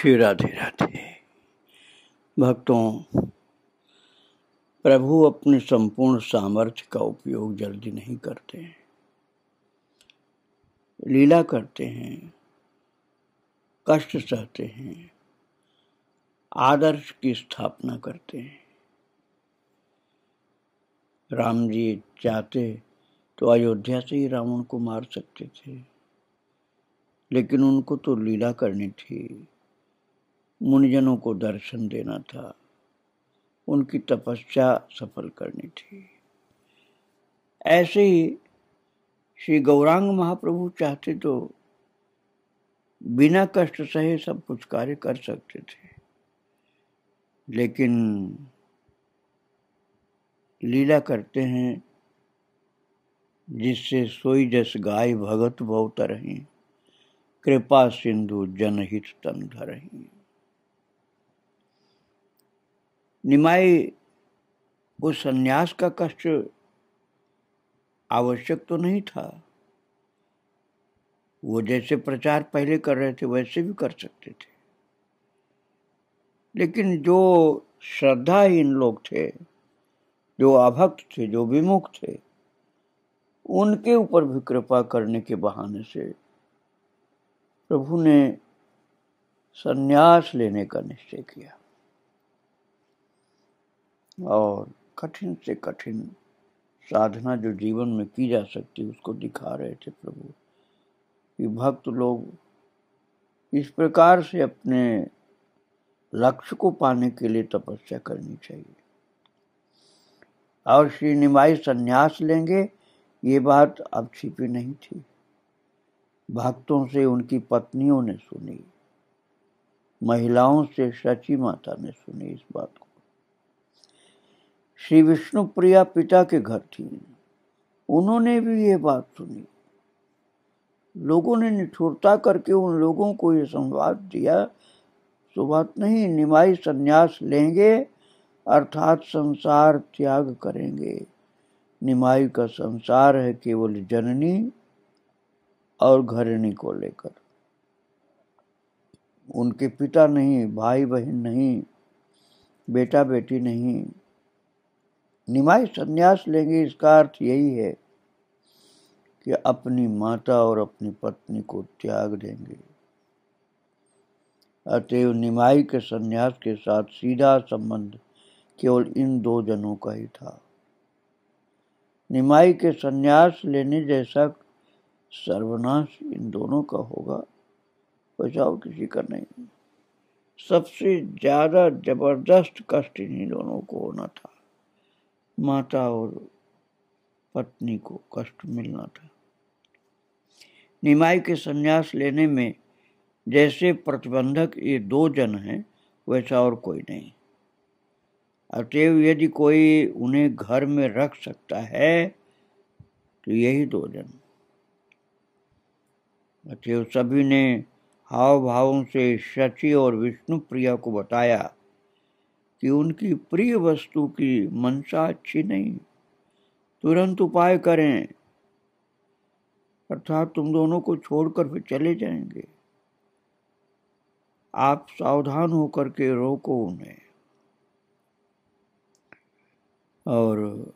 श्री राधे राधे। भक्तों, प्रभु अपने संपूर्ण सामर्थ्य का उपयोग जल्दी नहीं करते हैं, लीला करते हैं, कष्ट सहते हैं, आदर्श की स्थापना करते हैं। राम जी चाहते तो अयोध्या से ही रावण को मार सकते थे, लेकिन उनको तो लीला करनी थी, मुनिजनों को दर्शन देना था, उनकी तपस्या सफल करनी थी। ऐसे ही श्री गौरांग महाप्रभु चाहते तो बिना कष्ट सहे सब कुछ कार्य कर सकते थे, लेकिन लीला करते हैं जिससे सोई जस गाय भगत भव तरहि, कृपा सिंधु जनहित तन धरहि। निमाई वो सन्यास का कष्ट आवश्यक तो नहीं था, वो जैसे प्रचार पहले कर रहे थे वैसे भी कर सकते थे, लेकिन जो श्रद्धाहीन लोग थे, जो अभक्त थे, जो विमुख थे, उनके ऊपर भी कृपा करने के बहाने से प्रभु ने सन्यास लेने का निश्चय किया और कठिन से कठिन साधना जो जीवन में की जा सकती उसको दिखा रहे थे प्रभु कि भक्त लोग इस प्रकार से अपने लक्ष्य को पाने के लिए तपस्या करनी चाहिए। और श्री निमाई सन्यास लेंगे ये बात अब छिपी नहीं थी, भक्तों से उनकी पत्नियों ने सुनी, महिलाओं से शची माता ने सुनी इस बात को। श्री विष्णु प्रिया पिता के घर थी, उन्होंने भी ये बात सुनी। लोगों ने निठुरता करके उन लोगों को ये संवाद दिया, तो बात नहीं, निमाई सन्यास लेंगे अर्थात संसार त्याग करेंगे। निमाई का संसार है केवल जननी और घरणी को लेकर, उनके पिता नहीं, भाई बहन नहीं, बेटा बेटी नहीं। निमाई सन्यास लेंगे इसका अर्थ यही है कि अपनी माता और अपनी पत्नी को त्याग देंगे। अतएव निमाई के सन्यास के साथ सीधा संबंध केवल इन दो जनों का ही था। निमाई के सन्यास लेने जैसा सर्वनाश इन दोनों का होगा वैसा और किसी का नहीं। सबसे ज्यादा जबरदस्त कष्ट इन्हीं दोनों को होना था, माता और पत्नी को कष्ट मिलना था। निमाई के सन्यास लेने में जैसे प्रतिबंधक ये दो जन हैं वैसा और कोई नहीं। अतएव यदि कोई उन्हें घर में रख सकता है तो यही दो जन। अतएव सभी ने हाव भावों से शची और विष्णु प्रिया को बताया कि उनकी प्रिय वस्तु की मंशा अच्छी नहीं, तुरंत उपाय करें, अर्थात तुम दोनों को छोड़कर फिर चले जाएंगे। आप सावधान होकर के रोको उन्हें। और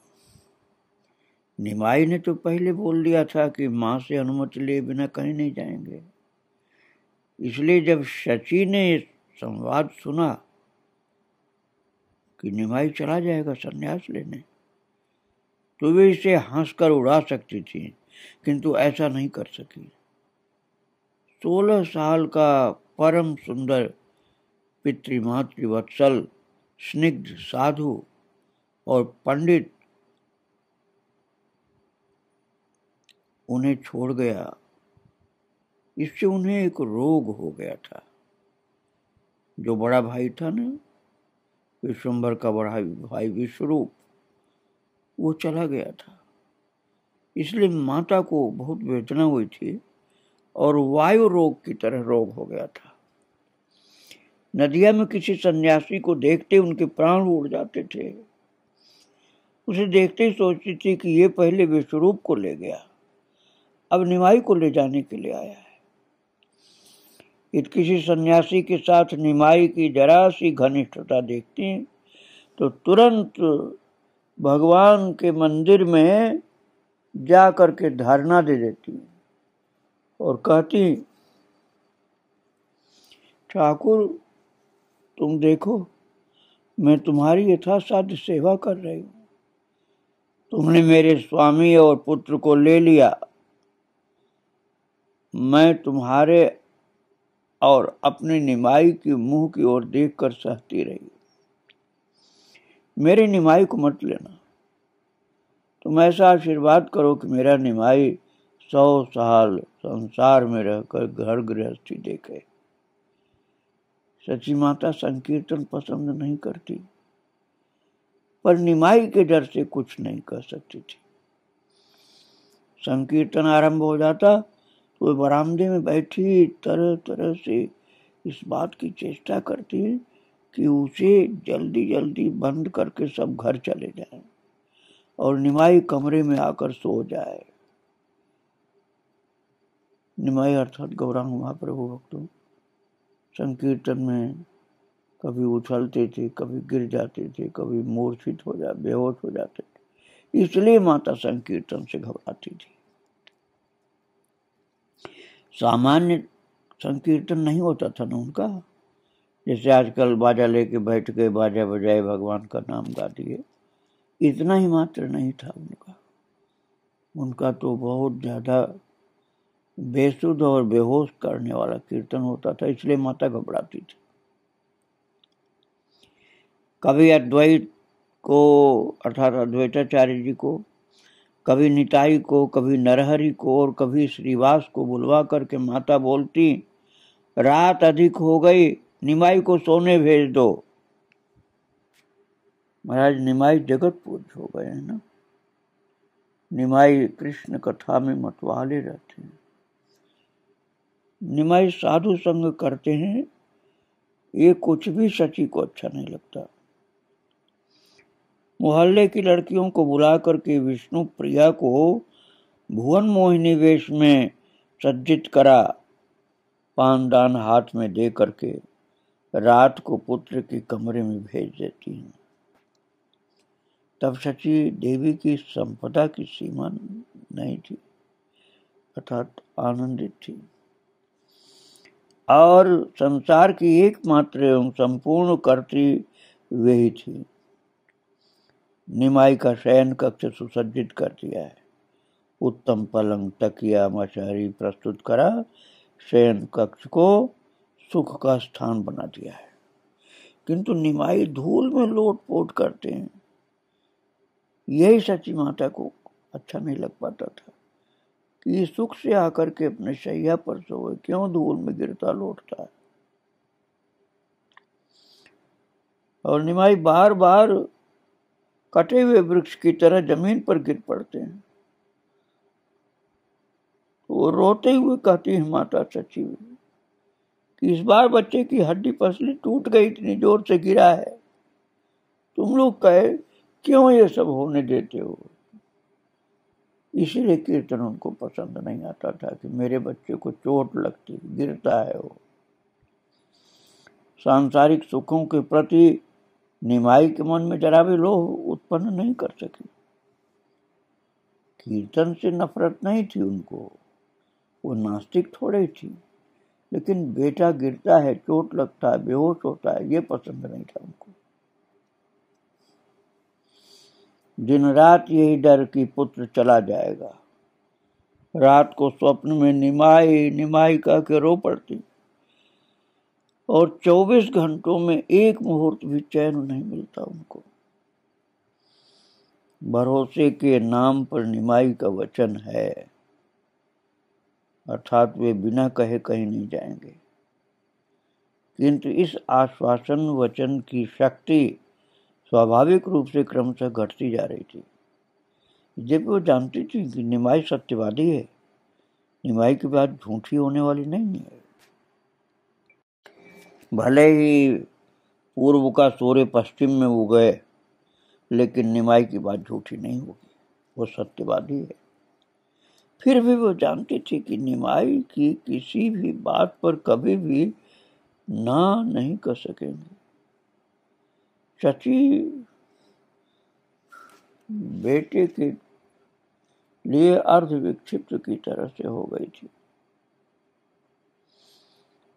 निमाई ने तो पहले बोल दिया था कि माँ से अनुमति लिए बिना कहीं नहीं जाएंगे, इसलिए जब शची ने संवाद सुना कि निमाई चला जाएगा सन्यास लेने, तो वे इसे हंसकर उड़ा सकती थी, किंतु ऐसा नहीं कर सकी। 16 साल का परम सुंदर पितृमातृवत्सल स्निग्ध साधु और पंडित उन्हें छोड़ गया। इससे उन्हें एक रोग हो गया था। जो बड़ा भाई था ना, विश्वंभर का बड़ा भाई विश्वरूप, वो चला गया था, इसलिए माता को बहुत वेदना हुई थी और वायु रोग की तरह रोग हो गया था। नदिया में किसी सन्यासी को देखते उनके प्राण उड़ जाते थे। उसे देखते ही सोचती थी कि ये पहले विश्वरूप को ले गया, अब निमाई को ले जाने के लिए आया है। किसी सन्यासी के साथ निमाई की जरा सी घनिष्ठता देखती तो तुरंत भगवान के मंदिर में जा करके धारणा दे देती और कहती, ठाकुर तुम देखो, मैं तुम्हारी यथासाध्य सेवा कर रही हूँ। तुमने मेरे स्वामी और पुत्र को ले लिया, मैं तुम्हारे और अपने निमाई के मुंह की ओर देखकर सहती रही। मेरे निमाई को मत लेना। तुम ऐसा आशीर्वाद करो कि मेरा निमाई 100 साल संसार में रहकर घर गृहस्थी देखे। सची माता संकीर्तन पसंद नहीं करती, पर निमाई के डर से कुछ नहीं कह सकती थी। संकीर्तन आरंभ हो जाता तो वे बरामदे में बैठी तरह तरह से इस बात की चेष्टा करती कि उसे जल्दी जल्दी बंद करके सब घर चले जाएं और निमाई कमरे में आकर सो जाए। निमाई अर्थात गौरांग महाप्रभु भक्तों संकीर्तन में कभी उछलते थे, कभी गिर जाते थे, कभी मूर्छित हो जाते, बेहोश हो जाते थे। इसलिए माता संकीर्तन से घबराती थी। सामान्य संकीर्तन नहीं होता था ना उनका, जैसे आजकल बाजा लेके बैठ गए, बाजा बजाए, भगवान का नाम गा दिए, इतना ही मात्र नहीं था उनका। उनका तो बहुत ज्यादा बेसुध और बेहोश करने वाला कीर्तन होता था, इसलिए माता घबराती थी। कभी अद्वैत को अर्थात अद्वैताचार्य जी को, कभी निताई को, कभी नरहरि को और कभी श्रीवास को बुलवा करके माता बोलती, रात अधिक हो गई, निमाई को सोने भेज दो। महाराज निमाई जगत पूज्य हो गए हैं ना। निमाई कृष्ण कथा में मतवाले रहते हैं। निमाई साधु संग करते हैं, ये कुछ भी सची को अच्छा नहीं लगता। मोहल्ले की लड़कियों को बुला करके विष्णु प्रिया को भुवन मोहिनी वेश में सज्जित करा, पान दान हाथ में दे करके रात को पुत्र के कमरे में भेज देती हैं। तब सची देवी की संपदा की सीमा नहीं थी, अर्थात आनंदित थी और संसार की एकमात्र एवं संपूर्ण कर्त्री वही थी। निमाई का शयन कक्ष सुसज्जित कर दिया है। उत्तम पलंग, तकिया, मशारी प्रस्तुत करा, शयन कक्ष को सुख का स्थान बना दिया है। किंतु निमाई धूल में लोटपोट करते हैं। यही सची माता को अच्छा नहीं लग पाता था कि सुख से आकर के अपने शैया पर सोए, क्यों धूल में गिरता लौटता है। और निमाई बार बार कटे हुए वृक्ष की तरह जमीन पर गिर पड़ते हैं। वो रोते हुए कहती है माता सची कि इस बार बच्चे की हड्डी पसली टूट गई, इतनी जोर से गिरा है। तुम लोग कहे क्यों ये सब होने देते हो। इसीलिए कीर्तन उनको पसंद नहीं आता था कि मेरे बच्चे को चोट लगती, गिरता है। वो सांसारिक सुखों के प्रति निमाई के मन में जरा भी लोभ उत्पन्न नहीं कर सकी। कीर्तन से नफरत नहीं थी उनको, वो नास्तिक थोड़े थी, लेकिन बेटा गिरता है, चोट लगता है, बेहोश होता है, ये पसंद नहीं था उनको। दिन रात यही डर कि पुत्र चला जाएगा। रात को स्वप्न में निमाई निमाई कह के रो पड़ती और 24 घंटों में एक मुहूर्त भी चैन नहीं मिलता उनको। भरोसे के नाम पर निमाई का वचन है, अर्थात वे बिना कहे कहीं नहीं जाएंगे। किंतु इस आश्वासन वचन की शक्ति स्वाभाविक रूप से क्रमशः घटती जा रही थी। जब वो जानती थी कि निमाई सत्यवादी है, निमाई की बात झूठी होने वाली नहीं है। भले ही पूर्व का सूर्य पश्चिम में उगे, लेकिन निमाई की बात झूठी नहीं होगी, वो सत्यवादी है। फिर भी वो जानती थी कि निमाई की किसी भी बात पर कभी भी ना नहीं कर सकेंगे। शची बेटे के लिए अर्ध विक्षिप्त की तरह से हो गई थी।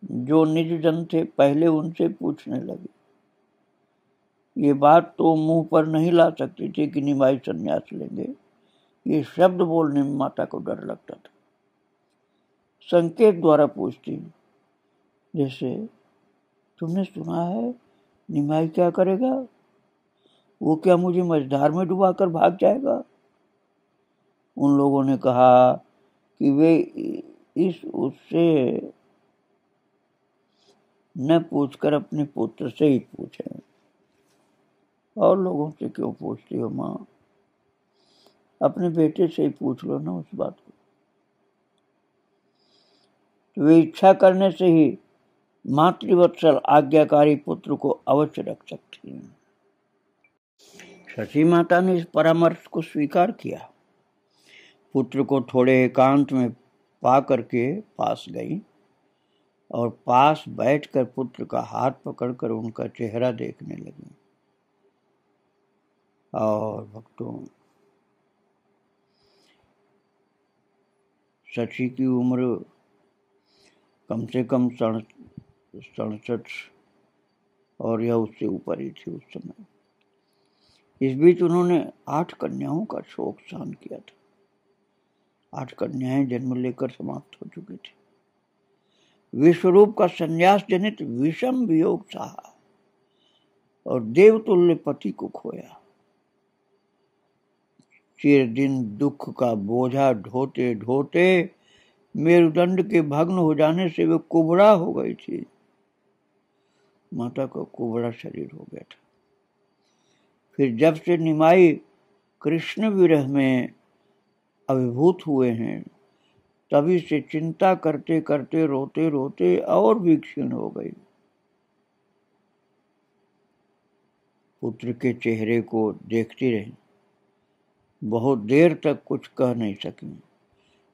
जो निज जन थे पहले उनसे पूछने लगे। ये बात तो मुंह पर नहीं ला सकती थी कि निमाई संन्यास लेंगे। ये शब्द बोलने में माता को डर लगता था। संकेत द्वारा पूछती, जैसे तुमने सुना है निमाई क्या करेगा? वो क्या मुझे मझधार में डुबाकर भाग जाएगा? उन लोगों ने कहा कि वे इस उससे न पूछकर अपने पुत्र से ही पूछें। और लोगों से क्यों पूछती हो माँ? अपने बेटे से ही पूछ लो ना उस बात को। तो वे इच्छा करने से ही मातृवत्सल आज्ञाकारी पुत्र को अवश्य रख सकती हैं। शची माता ने इस परामर्श को स्वीकार किया। पुत्र को थोड़े एकांत में पा करके पास गई और पास बैठकर पुत्र का हाथ पकड़कर उनका चेहरा देखने लगी। और भक्तों, शची की उम्र कम से कम 67 और या उससे ऊपर ही थी उस समय। इस बीच उन्होंने 8 कन्याओं का शोक सहन किया था। 8 कन्याएं जन्म लेकर समाप्त हो चुकी थी। विश्वरूप का संन्यास जनित विषम वियोग सहा और देवतुल्य पति को खोया। चिर दिन दुख का बोझा ढोते ढोते मेरुदंड के भग्न हो जाने से वे कुबड़ा हो गई थी। माता का कुबड़ा शरीर हो गया था। फिर जब से निमाई कृष्ण विरह में अभिभूत हुए हैं, तभी से चिंता करते करते रोते रोते और भी क्षीण हो गई। पुत्र के चेहरे को देखती रही। बहुत देर तक कुछ कह नहीं सकी।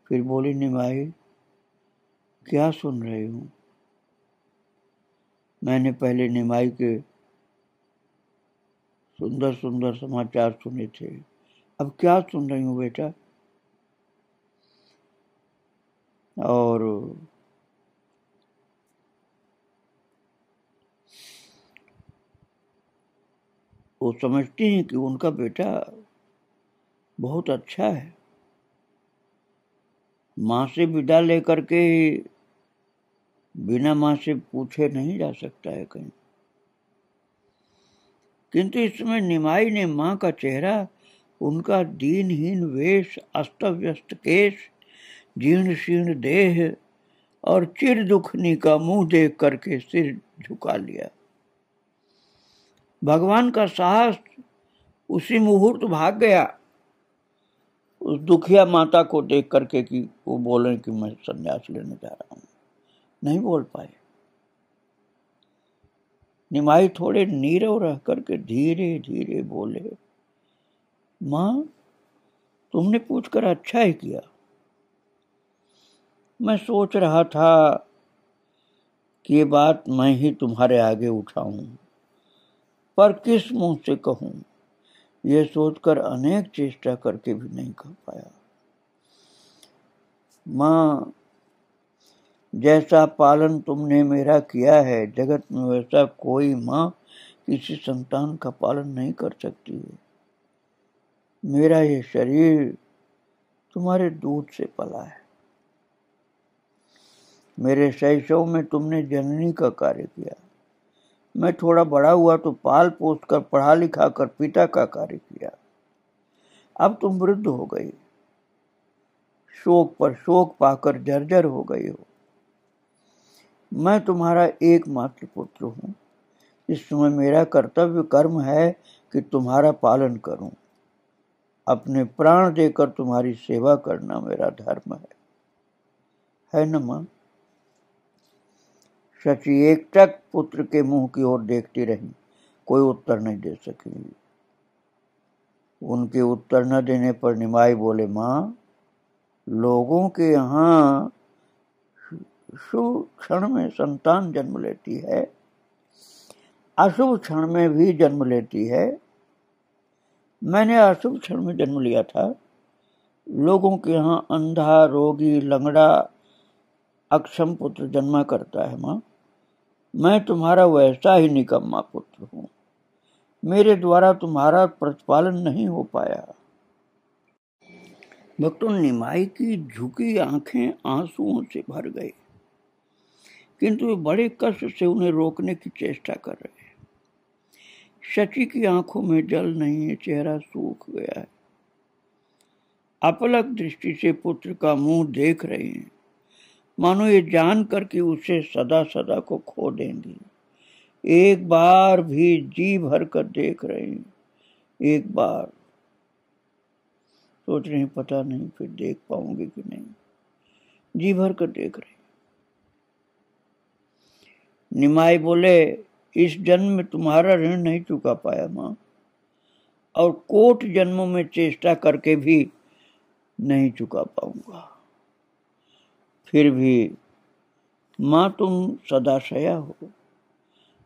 फिर बोली, निमाई क्या सुन रही हूँ? मैंने पहले निमाई के सुंदर सुंदर समाचार सुने थे, अब क्या सुन रही हूँ बेटा? और वो समझती हैं कि उनका बेटा बहुत अच्छा है। माँ से विदा लेकर के बिना माँ से पूछे नहीं जा सकता है कहीं। किंतु इस समय निमाई ने माँ का चेहरा, उनका दीनहीन वेश, अस्त व्यस्त केश, जीर्ण शीर्ण देह और चिर दुखनी का मुंह देख करके सिर झुका लिया। भगवान का साहस उसी मुहूर्त भाग गया उस दुखिया माता को देख करके कि वो बोले कि मैं संन्यास लेने जा रहा हूं। नहीं बोल पाए। निमाई थोड़े नीरव रह करके धीरे धीरे बोले, माँ तुमने पूछकर अच्छा ही किया। मैं सोच रहा था कि ये बात मैं ही तुम्हारे आगे उठाऊं, पर किस मुंह से कहूं, यह सोचकर अनेक चेष्टा करके भी नहीं कह पाया। माँ जैसा पालन तुमने मेरा किया है, जगत में वैसा कोई माँ किसी संतान का पालन नहीं कर सकती है। मेरा ये शरीर तुम्हारे दूध से पला है। मेरे शैशव में तुमने जननी का कार्य किया। मैं थोड़ा बड़ा हुआ तो पाल पोस कर पढ़ा लिखा कर पिता का कार्य किया। अब तुम वृद्ध हो गई, शोक पर शोक पाकर जर्जर हो गई हो। मैं तुम्हारा एकमात्र पुत्र हूँ। इस समय मेरा कर्तव्य कर्म है कि तुम्हारा पालन करूं। अपने प्राण देकर तुम्हारी सेवा करना मेरा धर्म है न मां? शची एकटक पुत्र के मुंह की ओर देखती रही, कोई उत्तर नहीं दे सकी। उनके उत्तर न देने पर निमाई बोले, मां लोगों के यहाँ शुभ क्षण में संतान जन्म लेती है, अशुभ क्षण में भी जन्म लेती है। मैंने अशुभ क्षण में जन्म लिया था। लोगों के यहाँ अंधा, रोगी, लंगड़ा, अक्षम पुत्र जन्मा करता है। माँ, मैं तुम्हारा वैसा ही निकम्मा पुत्र हूँ। मेरे द्वारा तुम्हारा प्रतिपालन नहीं हो पाया। भक्तों, निमाई की झुकी आंखें आंसुओं से भर गई, किंतु वे बड़े कष्ट से उन्हें रोकने की चेष्टा कर रहे हैं। शची की आंखों में जल नहीं है, चेहरा सूख गया है। अपलक दृष्टि से पुत्र का मुंह देख रहे हैं, मानो ये जानकर कि उसे सदा सदा को खो देंगी। एक बार भी जी भर कर देख रहे हैं, एक बार सोच रहे हैं पता नहीं फिर देख पाऊंगे कि नहीं। जी भर कर देख रहे। निमाई बोले, इस जन्म में तुम्हारा ऋण नहीं चुका पाया माँ, और कोट जन्मों में चेष्टा करके भी नहीं चुका पाऊंगा। फिर भी माँ तुम सदाशया हो,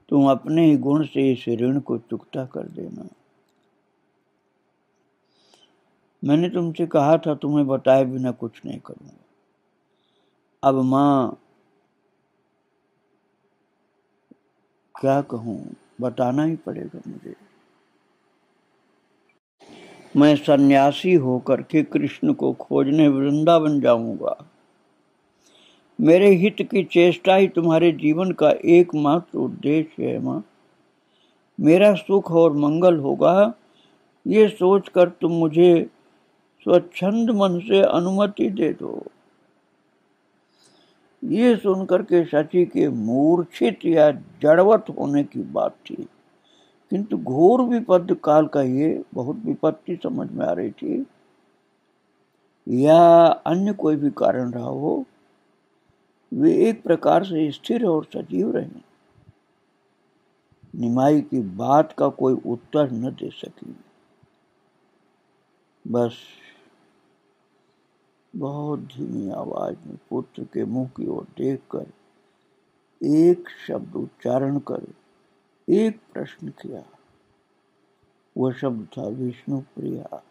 तुम अपने ही गुण से इस ऋण को चुकता कर देना। मैंने तुमसे कहा था तुम्हें बताए बिना कुछ नहीं करूंगा। अब माँ क्या कहूं, बताना ही पड़ेगा मुझे। मैं सन्यासी होकर के कृष्ण को खोजने वृंदावन जाऊंगा। मेरे हित की चेष्टा ही तुम्हारे जीवन का एकमात्र उद्देश्य है माँ। मेरा सुख और मंगल होगा, ये सोचकर तुम मुझे स्वच्छंद मन से अनुमति दे दो। ये सुनकर के शची के मूर्छित या जड़वत होने की बात थी, किंतु घोर विपद काल का ये बहुत विपत्ति समझ में आ रही थी, या अन्य कोई भी कारण रहा हो, वे एक प्रकार से स्थिर और सजीव रहे। निमाई की बात का कोई उत्तर न दे सकी। बस बहुत धीमी आवाज में पुत्र के मुंह की ओर देखकर एक शब्द उच्चारण कर एक प्रश्न किया। वह शब्द था विष्णु प्रिया।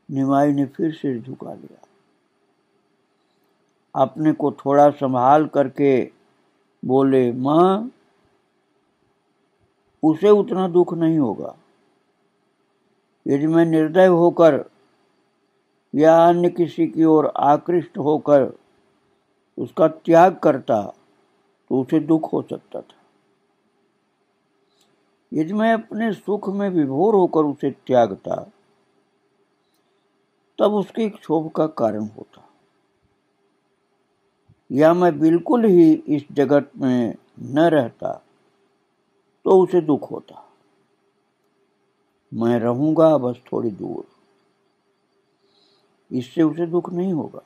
निमाई ने फिर सिर झुका लिया। अपने को थोड़ा संभाल करके बोले, माँ उसे उतना दुख नहीं होगा। यदि मैं निर्दय होकर या अन्य किसी की ओर आकृष्ट होकर उसका त्याग करता तो उसे दुख हो सकता था। यदि मैं अपने सुख में विभोर होकर उसे त्यागता तब उसके क्षोभ का कारण होता, या मैं बिल्कुल ही इस जगत में न रहता तो उसे दुख होता। मैं रहूंगा बस थोड़ी दूर, इससे उसे दुख नहीं होगा।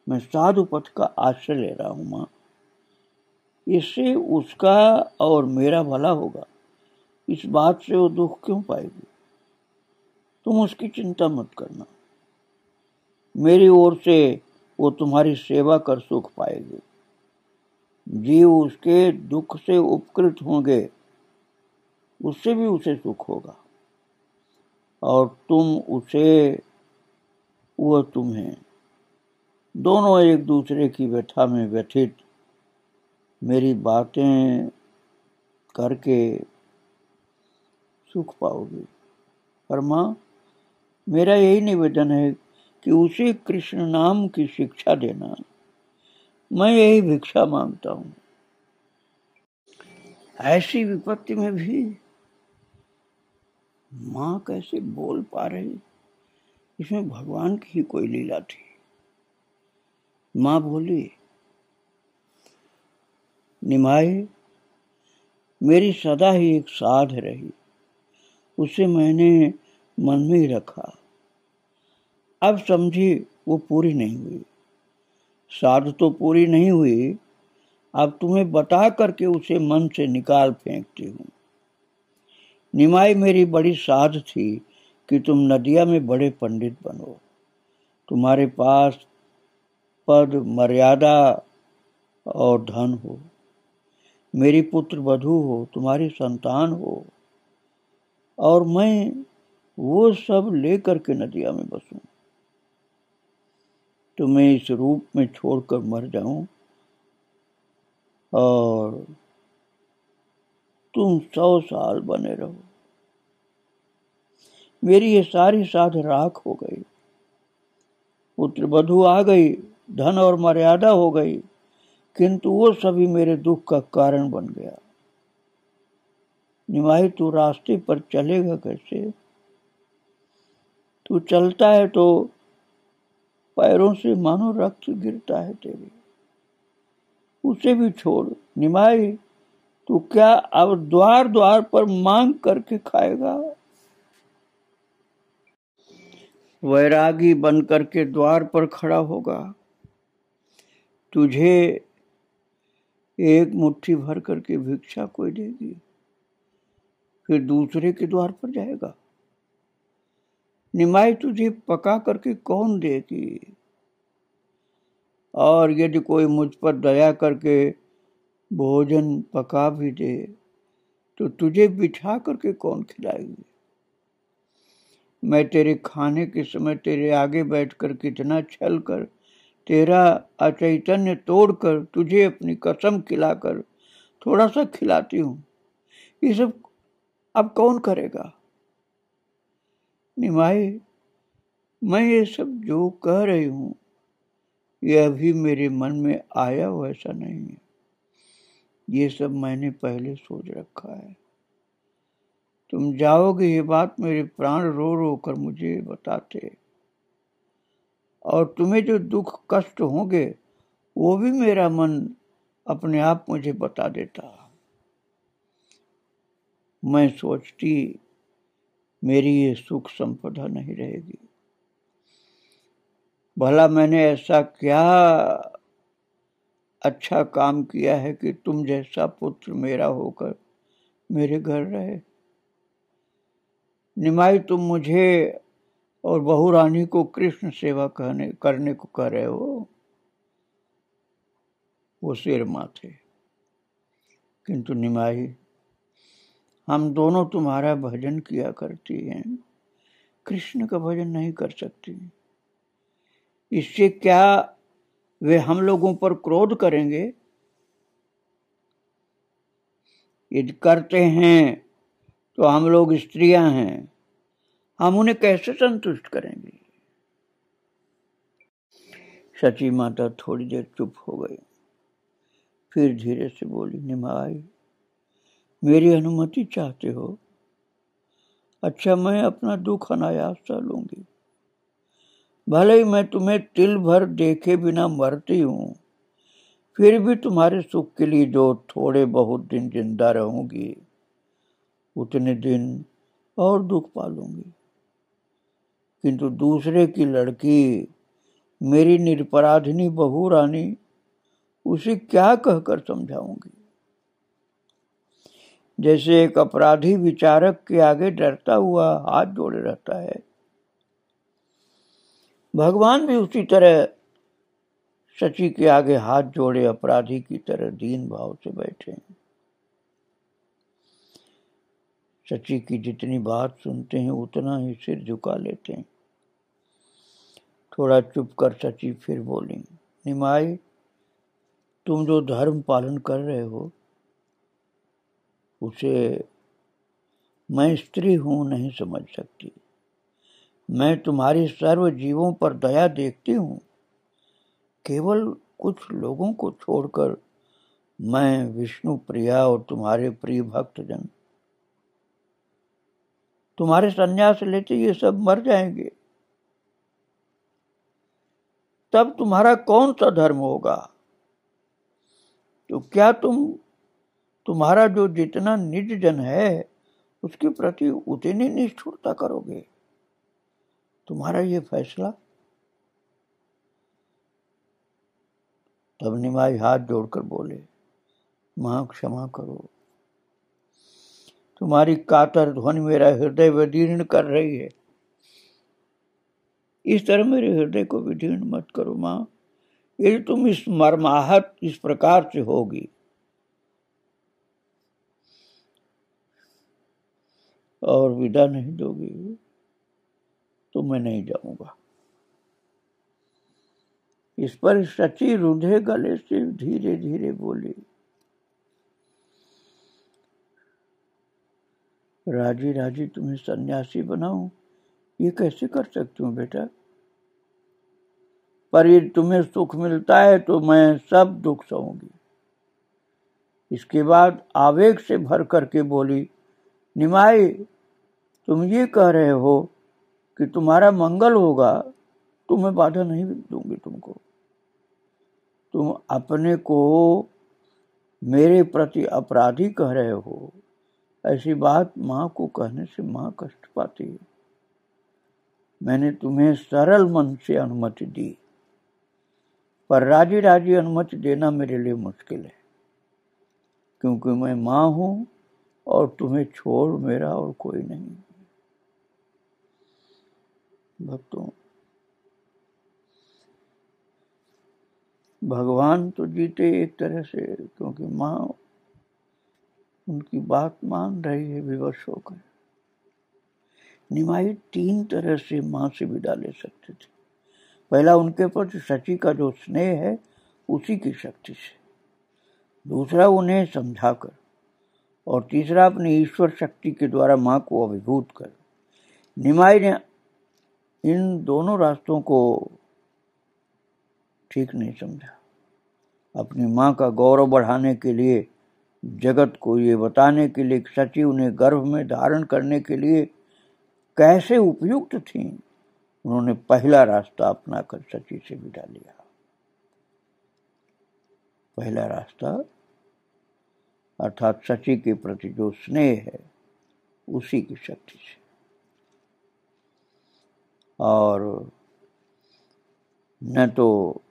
मैं साधु पथ का आश्रय ले रहा हूं मां, इससे उसका और मेरा भला होगा। इस बात से वो दुख क्यों पाएगी? तुम उसकी चिंता मत करना। मेरी ओर से वो तुम्हारी सेवा कर सुख पाएगी। जीव उसके दुख से उपकृत होंगे, उससे भी उसे सुख होगा, और तुम उसे, वह तुम्हें, दोनों एक दूसरे की व्यथा में व्यथित मेरी बातें करके सुख पाओगे। पर माँ, मेरा यही निवेदन है कि उसे कृष्ण नाम की शिक्षा देना। मैं यही भिक्षा मांगता हूं। ऐसी विपत्ति में भी माँ कैसे बोल पा रही? इसमें भगवान की ही कोई लीला थी। माँ बोली, निमाई मेरी सदा ही एक साध रही, उसे मैंने मन में ही रखा। अब समझी वो पूरी नहीं हुई। साध तो पूरी नहीं हुई, अब तुम्हें बता करके उसे मन से निकाल फेंकती हूँ। निमाई मेरी बड़ी साध थी, कि तुम नदिया में बड़े पंडित बनो, तुम्हारे पास पद मर्यादा और धन हो, मेरी पुत्र वधू हो, तुम्हारी संतान हो, और मैं वो सब लेकर के नदिया में बसूं, तुम्हें इस रूप में छोड़कर मर जाऊं और तुम 100 साल बने रहो। मेरी ये सारी साध राख हो गई, पुत्र वधू आ गई, धन और मर्यादा हो गई, किंतु वो सभी मेरे दुख का कारण बन गया। निमाही तू रास्ते पर चलेगा कैसे? तू चलता है तो पैरों से मानो रक्त गिरता है तेरे, उसे भी छोड़। निमाही तू क्या अब द्वार द्वार पर मांग करके खाएगा? वैरागी बन करके द्वार पर खड़ा होगा, तुझे एक मुट्ठी भर करके भिक्षा कोई देगी, फिर दूसरे के द्वार पर जाएगा। निमाई तुझे पका करके कौन देगी? और यदि कोई मुझ पर दया करके भोजन पका भी दे तो तुझे बिठा करके कौन खिलाएगी? मैं तेरे खाने के समय तेरे आगे बैठकर कितना छल कर, तेरा अचैतन्य तोड़कर तुझे अपनी कसम खिलाकर थोड़ा सा खिलाती हूँ, ये सब अब कौन करेगा? निमाई मैं ये सब जो कह रही हूँ ये अभी मेरे मन में आया वैसा नहीं है, ये सब मैंने पहले सोच रखा है। तुम जाओगे ये बात मेरे प्राण रो रो कर मुझे बताते, और तुम्हें जो दुख कष्ट होंगे वो भी मेरा मन अपने आप मुझे बता देता। मैं सोचती मेरी ये सुख संपदा नहीं रहेगी, भला मैंने ऐसा क्या अच्छा काम किया है कि तुम जैसा पुत्र मेरा होकर मेरे घर रहे। निमाई तुम मुझे और बहू रानी को कृष्ण सेवा करने को कह रहे हो, वो सिर माथे। किंतु निमाई हम दोनों तुम्हारा भजन किया करती हैं, कृष्ण का भजन नहीं कर सकती। इससे क्या वे हम लोगों पर क्रोध करेंगे? यदि करते हैं तो हम लोग स्त्रियां हैं, हम उन्हें कैसे संतुष्ट करेंगे? सची माता थोड़ी देर चुप हो गई, फिर धीरे से बोली, निमाई मेरी अनुमति चाहते हो? अच्छा मैं अपना दुख अनायास सह लूंगी, भले ही मैं तुम्हें तिल भर देखे बिना मरती हूँ, फिर भी तुम्हारे सुख के लिए जो थोड़े बहुत दिन जिंदा रहूंगी उतने दिन और दुख पालूंगी। किंतु दूसरे की लड़की मेरी निरपराधिनी बहू रानी, उसे क्या कहकर समझाऊंगी? जैसे एक अपराधी विचारक के आगे डरता हुआ हाथ जोड़े रहता है, भगवान भी उसी तरह सची के आगे हाथ जोड़े अपराधी की तरह दीन भाव से बैठे हैं। सची की जितनी बात सुनते हैं उतना ही सिर झुका लेते हैं। थोड़ा चुप कर सची फिर बोली, निमाई तुम जो धर्म पालन कर रहे हो उसे मैं स्त्री हूं नहीं समझ सकती। मैं तुम्हारी सर्व जीवों पर दया देखती हूं, केवल कुछ लोगों को छोड़कर मैं विष्णु प्रिया और तुम्हारे प्रिय भक्तजन तुम्हारे संन्यास लेते ये सब मर जाएंगे, तब तुम्हारा कौन सा धर्म होगा? तो क्या तुम्हारा जो जितना निज जन है उसके प्रति उतनी निष्ठुरता करोगे? तुम्हारा ये फैसला? तब निमाई हाथ जोड़कर बोले, मां क्षमा करो, तुम्हारी कातर ध्वनि मेरा हृदय विदीर्ण कर रही है। इस तरह मेरे हृदय को विदीर्ण मत करो माँ। यदि तुम इस मर्माहत इस प्रकार से होगी और विदा नहीं दोगी तो मैं नहीं जाऊंगा। इस पर शची रुंधे गले से धीरे धीरे बोली, राजी राजी तुम्हें सन्यासी बनाऊं, ये कैसे कर सकती हूँ बेटा? पर ये तुम्हें सुख मिलता है तो मैं सब दुख सहूंगी। इसके बाद आवेग से भर करके बोली, निमाई तुम ये कह रहे हो कि तुम्हारा मंगल होगा तो मैं बाधा नहीं दूंगी तुमको। तुम अपने को मेरे प्रति अपराधी कह रहे हो, ऐसी बात माँ को कहने से माँ कष्ट पाती है। मैंने तुम्हें सरल मन से अनुमति दी, पर राजी राजी अनुमति देना मेरे लिए मुश्किल है, क्योंकि मैं माँ हूं और तुम्हें छोड़ मेरा और कोई नहीं। भक्तों, भगवान तो जीते एक तरह से, क्योंकि माँ उनकी बात मान रही है विवश होकर। निमाई 3 तरह से माँ से विदा ले सकते थे। पहला, उनके प्रति शची का जो स्नेह है उसी की शक्ति से। दूसरा, उन्हें समझाकर। और तीसरा, अपनी ईश्वर शक्ति के द्वारा माँ को अभिभूत कर। निमाई ने इन दोनों रास्तों को ठीक नहीं समझा। अपनी माँ का गौरव बढ़ाने के लिए, जगत को ये बताने के लिए शची उन्हें गर्भ में धारण करने के लिए कैसे उपयुक्त थी, उन्होंने पहला रास्ता अपनाकर शची से विदा लिया। पहला रास्ता अर्थात शची के प्रति जो स्नेह है उसी की शक्ति से, और न तो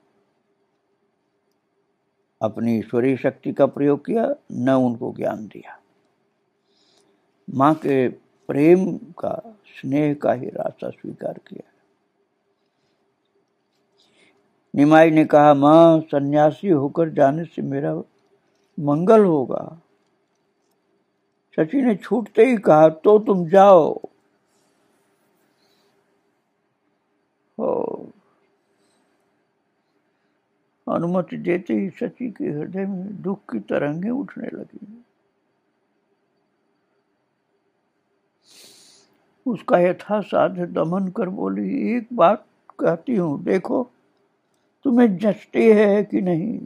अपनी ईश्वरीय शक्ति का प्रयोग किया, न उनको ज्ञान दिया। माँ के प्रेम का, स्नेह का ही रास्ता स्वीकार किया। निमाई ने कहा, माँ सन्यासी होकर जाने से मेरा मंगल होगा। शची ने छूटते ही कहा, तो तुम जाओ। अनुमति देते ही शची के हृदय में दुख की तरंगें उठने लगी। उसका यथासाध्य दमन कर बोली, एक बात कहती हूँ, देखो तुम्हें जचती है कि नहीं?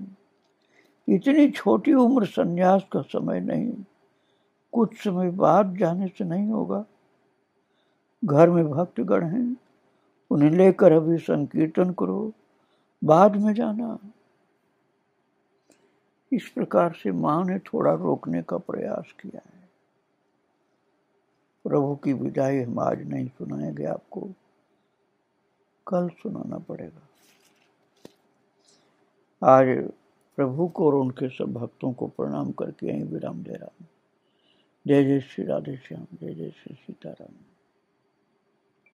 इतनी छोटी उम्र संन्यास का समय नहीं, कुछ समय बाद जाने से नहीं होगा। घर में भक्तगण हैं, उन्हें लेकर अभी संकीर्तन करो, बाद में जाना। इस प्रकार से माँ ने थोड़ा रोकने का प्रयास किया है। प्रभु की विदाई हम आज नहीं सुनाएंगे, आपको कल सुनाना पड़ेगा। आज प्रभु को और उनके सब भक्तों को प्रणाम करके यहीं विराम दे रहा हूँ। जय जय श्री राधे श्याम, जय जय श्री सीताराम।